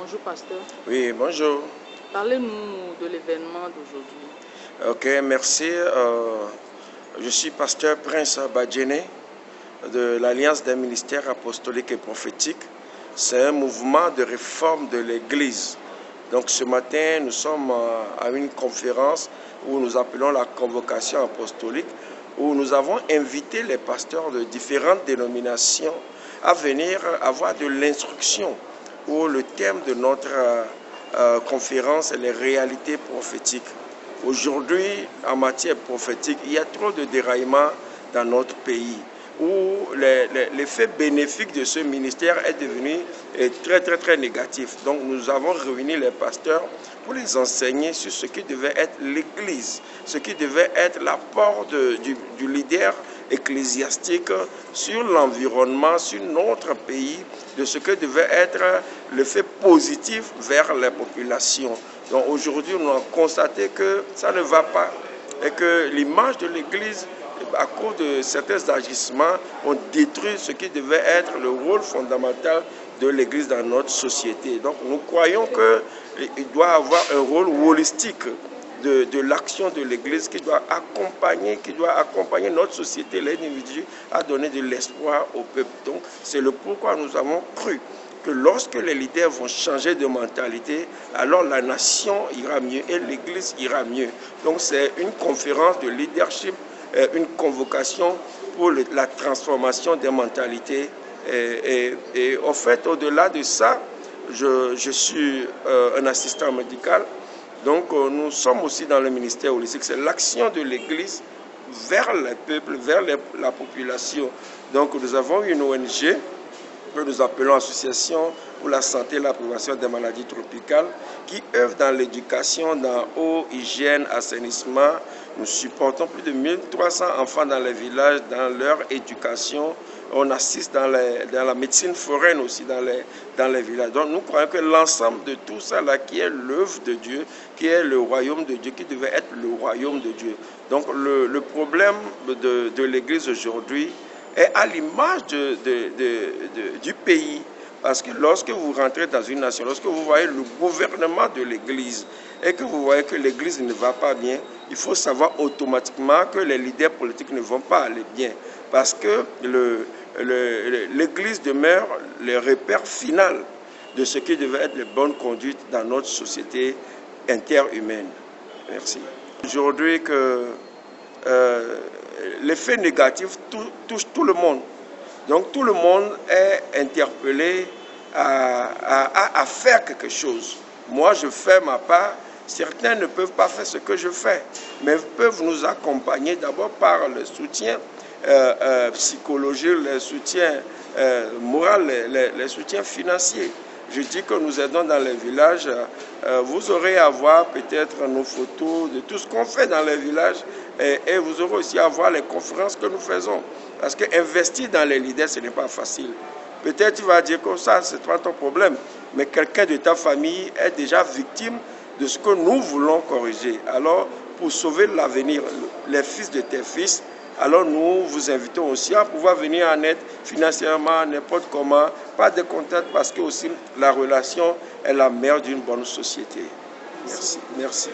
Bonjour pasteur. Oui, bonjour. Parlez-nous de l'événement d'aujourd'hui. Ok, merci. Je suis pasteur Prince Badjene de l'Alliance des ministères apostoliques et prophétiques. C'est un mouvement de réforme de l'Église. Donc ce matin, nous sommes à une conférence où nous appelons la convocation apostolique, où nous avons invité les pasteurs de différentes dénominations à venir avoir de l'instruction, où le thème de notre conférence est les réalités prophétiques. Aujourd'hui, en matière prophétique, il y a trop de déraillements dans notre pays, où l'effet bénéfique de ce ministère est devenu très négatif. Donc nous avons réuni les pasteurs pour les enseigner sur ce qui devait être l'Église, ce qui devait être l'apport du leader ecclésiastique sur l'environnement, sur notre pays, de ce que devait être l'effet positif vers les populations. Donc aujourd'hui, nous avons constaté que ça ne va pas et que l'image de l'Église, à cause de certains agissements, ont détruit ce qui devait être le rôle fondamental de l'Église dans notre société. Donc nous croyons qu'il doit avoir un rôle holistique de l'action de l'Église qui doit accompagner notre société, l'individu, à donner de l'espoir au peuple. Donc c'est le pourquoi nous avons cru que lorsque les leaders vont changer de mentalité, alors la nation ira mieux et l'Église ira mieux. Donc c'est une conférence de leadership, une convocation pour la transformation des mentalités. Et en fait, au-delà de ça, je suis un assistant médical. Donc nous sommes aussi dans le ministère holistique. C'est l'action de l'Église vers le peuple, vers la population. Donc nous avons une ONG que nous appelons Association pour la santé et la prévention des maladies tropicales, qui œuvre dans l'éducation, dans eau, hygiène, assainissement. Nous supportons plus de 1300 enfants dans les villages, dans leur éducation. On assiste dans la médecine foraine aussi dans les villages. Donc nous croyons que l'ensemble de tout ça là, qui est l'œuvre de Dieu, qui est le royaume de Dieu, qui devait être le royaume de Dieu. Donc le problème de l'Église aujourd'hui est à l'image du pays. Parce que lorsque vous rentrez dans une nation, lorsque vous voyez le gouvernement de l'Église et que vous voyez que l'Église ne va pas bien, il faut savoir automatiquement que les leaders politiques ne vont pas aller bien. Parce que l'Église demeure le repère final de ce qui devait être les bonnes conduites dans notre société interhumaine. Merci. Aujourd'hui que l'effet négatif touche tout le monde. Donc tout le monde est interpellé à faire quelque chose. Moi, je fais ma part. Certains ne peuvent pas faire ce que je fais, mais peuvent nous accompagner d'abord par le soutien psychologique, le soutien moral, les soutiens financiers. Je dis que nous aidons dans les villages. Vous aurez à voir peut-être nos photos de tout ce qu'on fait dans les villages et vous aurez aussi à voir les conférences que nous faisons. Parce qu'investir dans les leaders, ce n'est pas facile. Peut-être tu vas dire que ça, c'est pas ton problème. Mais quelqu'un de ta famille est déjà victime de ce que nous voulons corriger. Alors, pour sauver l'avenir, les fils de tes fils, alors nous vous invitons aussi à pouvoir venir en aide financièrement, n'importe comment, pas de contact, parce que aussi la relation est la mère d'une bonne société. Merci. Merci.